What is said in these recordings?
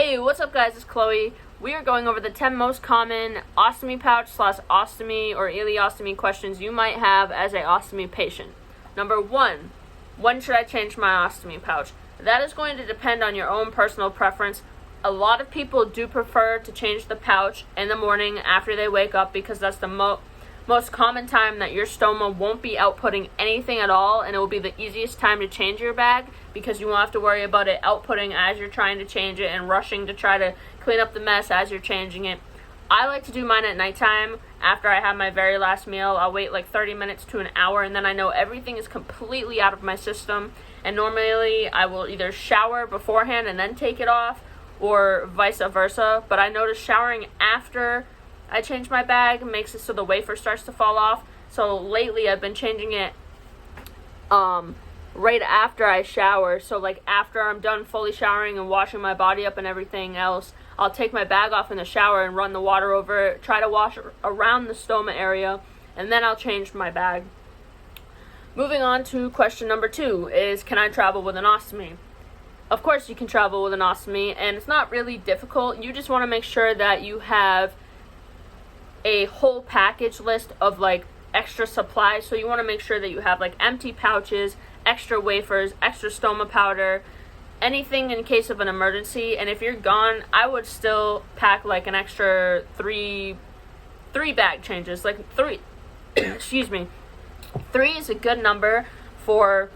Hey, what's up guys, it's Chloe. We are going over the 10 most common ostomy pouch / ostomy or ileostomy questions you might have as a ostomy patient. Number 1, when should I change my ostomy pouch? That is going to depend on your own personal preference. A lot of people do prefer to change the pouch in the morning after they wake up because that's the most common time that your stoma won't be outputting anything at all, and it will be the easiest time to change your bag because you won't have to worry about it outputting as you're trying to change it and rushing to try to clean up the mess as you're changing it. I like to do mine at nighttime after I have my very last meal. I'll wait like 30 minutes to an hour, and then I know everything is completely out of my system, and normally I will either shower beforehand and then take it off or vice versa, but I notice showering after I change my bag makes it so the wafer starts to fall off. So lately I've been changing it right after I shower. So like after I'm done fully showering and washing my body up and everything else, I'll take my bag off in the shower and run the water over it, try to wash around the stoma area, and then I'll change my bag. Moving on to question number 2 is, can I travel with an ostomy? Of course you can travel with an ostomy, and it's not really difficult. You just want to make sure that you have a whole package list of like extra supplies. So you want to make sure that you have like empty pouches, extra wafers, extra stoma powder, anything in case of an emergency. And if you're gone, I would still pack like an extra three bag changes, like 3 excuse me, 3 is a good number for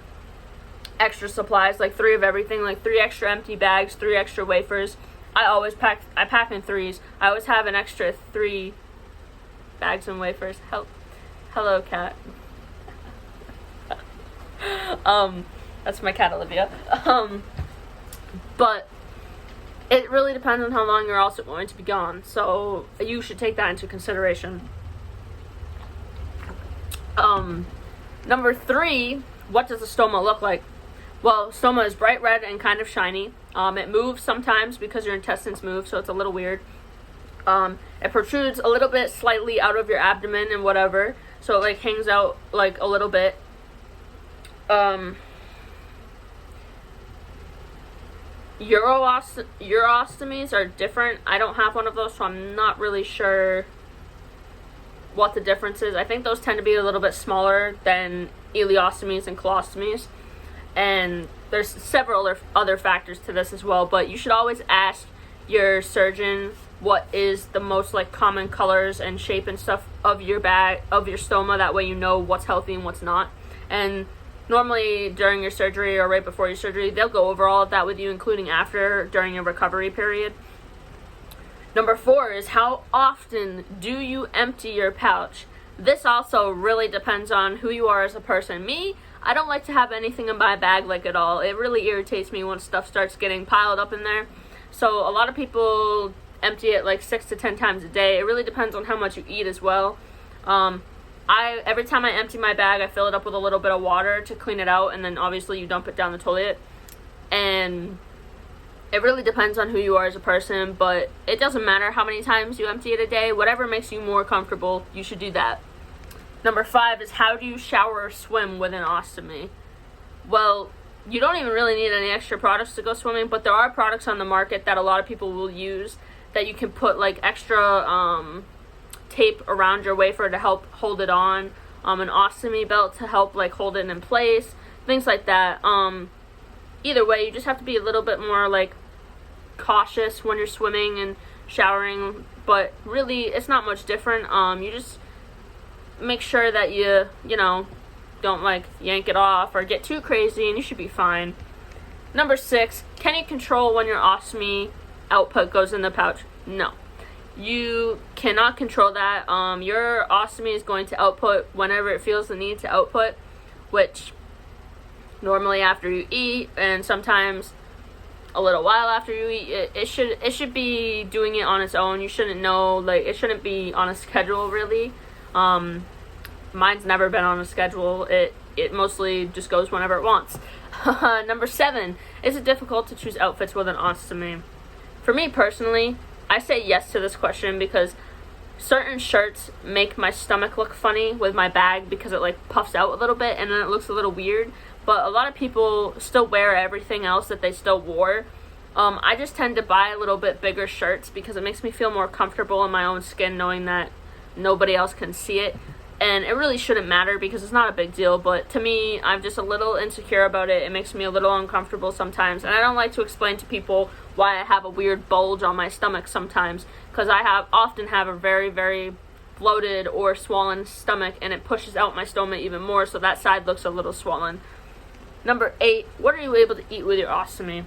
extra supplies, like 3 of everything, like 3 extra empty bags, 3 extra wafers. I pack in 3s. I always have an extra 3 bags and wafers. Hello, cat. That's my cat, Olivia. But it really depends on how long you're also going to be gone, so you should take that into consideration. Number 3, what does the stoma look like? Well, stoma is bright red and kind of shiny. It moves sometimes because your intestines move, so it's a little weird. It protrudes a little bit slightly out of your abdomen and whatever, so it like hangs out like a little bit. Urostomies are different. I don't have one of those, so I'm not really sure what the difference is. I think those tend to be a little bit smaller than ileostomies and colostomies, and there's several other factors to this as well, but you should always ask your surgeon what is the most like common colors and shape and stuff of your bag, of your stoma. That way you know what's healthy and what's not. And normally during your surgery or right before your surgery, they'll go over all of that with you, including after, during your recovery period. Number 4 is, how often do you empty your pouch? This also really depends on who you are as a person. Me, I don't like to have anything in my bag like at all. It really irritates me when stuff starts getting piled up in there. So a lot of people empty it like 6 to 10 times a day. It really depends on how much you eat as well. Every time I empty my bag, I fill it up with a little bit of water to clean it out, and then obviously you dump it down the toilet. And it really depends on who you are as a person, but it doesn't matter how many times you empty it a day. Whatever makes you more comfortable, you should do that. Number 5 is, how do you shower or swim with an ostomy? Well, you don't even really need any extra products to go swimming, but there are products on the market that a lot of people will use that you can put like extra tape around your wafer to help hold it on, an ostomy belt to help like hold it in place, things like that. Either way, you just have to be a little bit more like cautious when you're swimming and showering, but really it's not much different. You just make sure that you don't like yank it off or get too crazy, and you should be fine. Number 6, can you control when your ostomy output goes in the pouch? No, you cannot control that. Your ostomy is going to output whenever it feels the need to output, which normally after you eat, and sometimes a little while after you eat. It should be doing it on its own. You shouldn't know, like, it shouldn't be on a schedule really. Mine's never been on a schedule. It mostly just goes whenever it wants. Number 7, is it difficult to choose outfits with an ostomy? For me personally, I say yes to this question because certain shirts make my stomach look funny with my bag because it like puffs out a little bit and then it looks a little weird. But a lot of people still wear everything else that they still wore I just tend to buy a little bit bigger shirts because it makes me feel more comfortable in my own skin knowing that nobody else can see it. And it really shouldn't matter because it's not a big deal, but to me, I'm just a little insecure about it. It makes me a little uncomfortable sometimes, and I don't like to explain to people why I have a weird bulge on my stomach sometimes, because I often have a very, very bloated or swollen stomach, and it pushes out my stomach even more, so that side looks a little swollen. Number 8, what are you able to eat with your ostomy?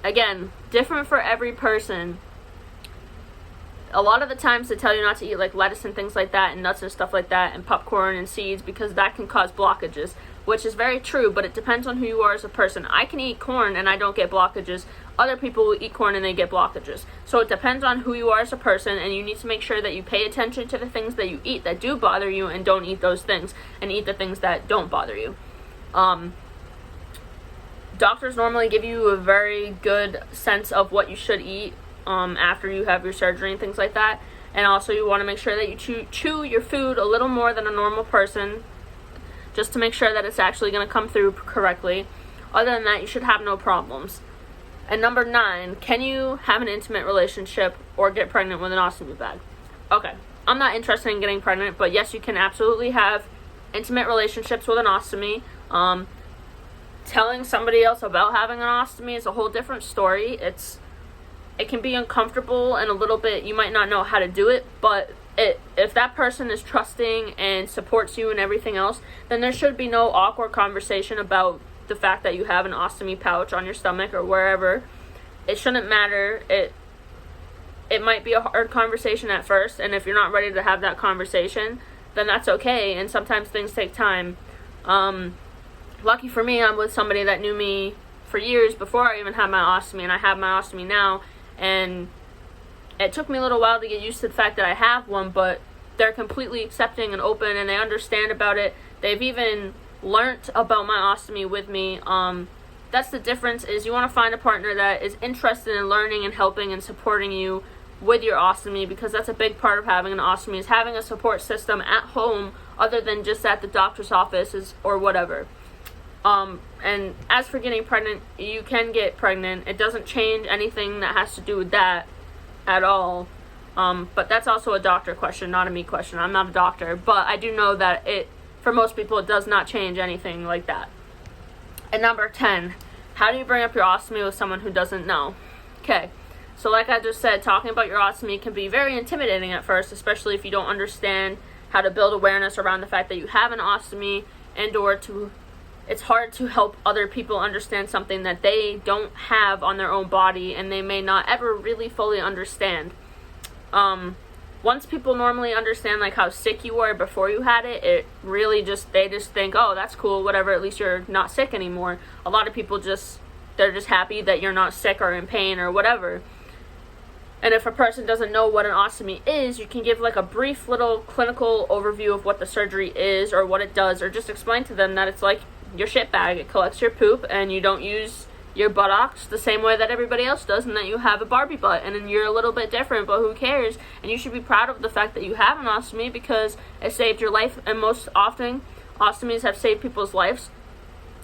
Again, different for every person. A lot of the times they tell you not to eat like lettuce and things like that, and nuts and stuff like that, and popcorn and seeds, because that can cause blockages, which is very true, but it depends on who you are as a person. I can eat corn and I don't get blockages. Other people will eat corn and they get blockages. So it depends on who you are as a person, and you need to make sure that you pay attention to the things that you eat that do bother you, and don't eat those things, and eat the things that don't bother you. Doctors normally give you a very good sense of what you should eat after you have your surgery and things like that. And also you want to make sure that you chew your food a little more than a normal person, just to make sure that it's actually going to come through correctly. Other than that, you should have no problems. And number 9, can you have an intimate relationship or get pregnant with an ostomy bag? Okay, I'm not interested in getting pregnant, but yes, you can absolutely have intimate relationships with an ostomy. Telling somebody else about having an ostomy is a whole different story. It can be uncomfortable and a little bit, you might not know how to do it, but if that person is trusting and supports you and everything else, then there should be no awkward conversation about the fact that you have an ostomy pouch on your stomach or wherever. It shouldn't matter. It might be a hard conversation at first, and if you're not ready to have that conversation, then that's okay, and sometimes things take time. Lucky for me, I'm with somebody that knew me for years before I even had my ostomy, and I have my ostomy now. And it took me a little while to get used to the fact that I have one, but they're completely accepting and open, and they understand about it. They've even learnt about my ostomy with me. That's the difference, is you want to find a partner that is interested in learning and helping and supporting you with your ostomy, because that's a big part of having an ostomy, is having a support system at home other than just at the doctor's offices or whatever. And as for getting pregnant, you can get pregnant. It doesn't change anything that has to do with that at all. But that's also a doctor question, not a me question. I'm not a doctor, but I do know that for most people, it does not change anything like that. And number 10, how do you bring up your ostomy with someone who doesn't know? Okay, so like I just said, talking about your ostomy can be very intimidating at first, especially if you don't understand how to build awareness around the fact that you have an ostomy, it's hard to help other people understand something that they don't have on their own body, and they may not ever really fully understand. Once people normally understand like how sick you were before you had it, they just think, oh, that's cool, whatever, at least you're not sick anymore. A lot of people they're just happy that you're not sick or in pain or whatever. And if a person doesn't know what an ostomy is, you can give like a brief little clinical overview of what the surgery is or what it does, or just explain to them that it's like your shit bag. It collects your poop, and you don't use your buttocks the same way that everybody else does, and that you have a Barbie butt, and then you're a little bit different, but who cares? And you should be proud of the fact that you have an ostomy, because it saved your life, and most often, ostomies have saved people's lives.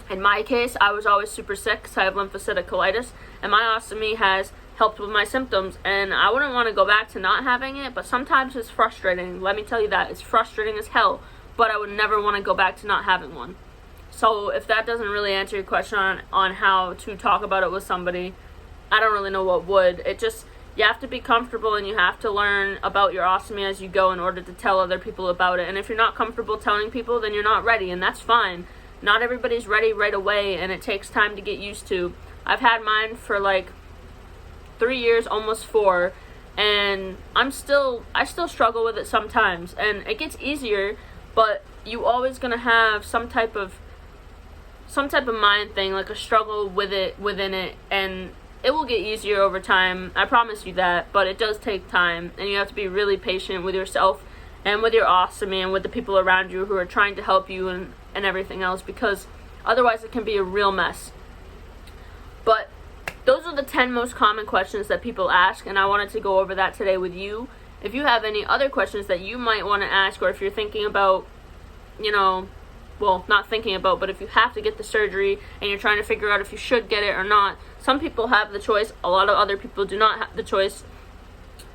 In my case, I was always super sick because I have lymphocytic colitis, and my ostomy has helped with my symptoms, and I wouldn't want to go back to not having it, but sometimes it's frustrating. Let me tell you that. It's frustrating as hell, but I would never want to go back to not having one. So if that doesn't really answer your question on how to talk about it with somebody, I don't really know what would. You have to be comfortable, and you have to learn about your ostomy as you go in order to tell other people about it. And if you're not comfortable telling people, then you're not ready, and that's fine. Not everybody's ready right away, and it takes time to get used to. I've had mine for like 3 years, almost 4, and I still struggle with it sometimes, and it gets easier, but you always gonna have some type of mind thing, like a struggle with it within it, and it will get easier over time. I promise you that, but it does take time, and you have to be really patient with yourself and with your ostomy and with the people around you who are trying to help you and everything else, because otherwise it can be a real mess. But those are the 10 most common questions that people ask, and I wanted to go over that today with you. If you have any other questions that you might want to ask, or if you're thinking about, not thinking about, but if you have to get the surgery and you're trying to figure out if you should get it or not, Some people have the choice, a lot of other people do not have the choice.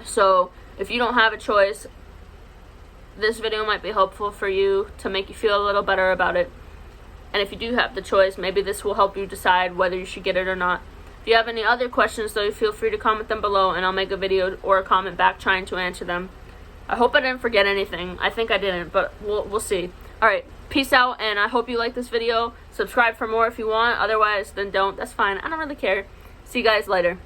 So if you don't have a choice, this video might be helpful for you to make you feel a little better about it. And if you do have the choice, maybe this will help you decide whether you should get it or not. If you have any other questions, though, feel free to comment them below, and I'll make a video or a comment back trying to answer them. I hope I didn't forget anything. I think I didn't, but we'll see. Alright, peace out, and I hope you like this video. Subscribe for more if you want. Otherwise, then don't. That's fine. I don't really care. See you guys later.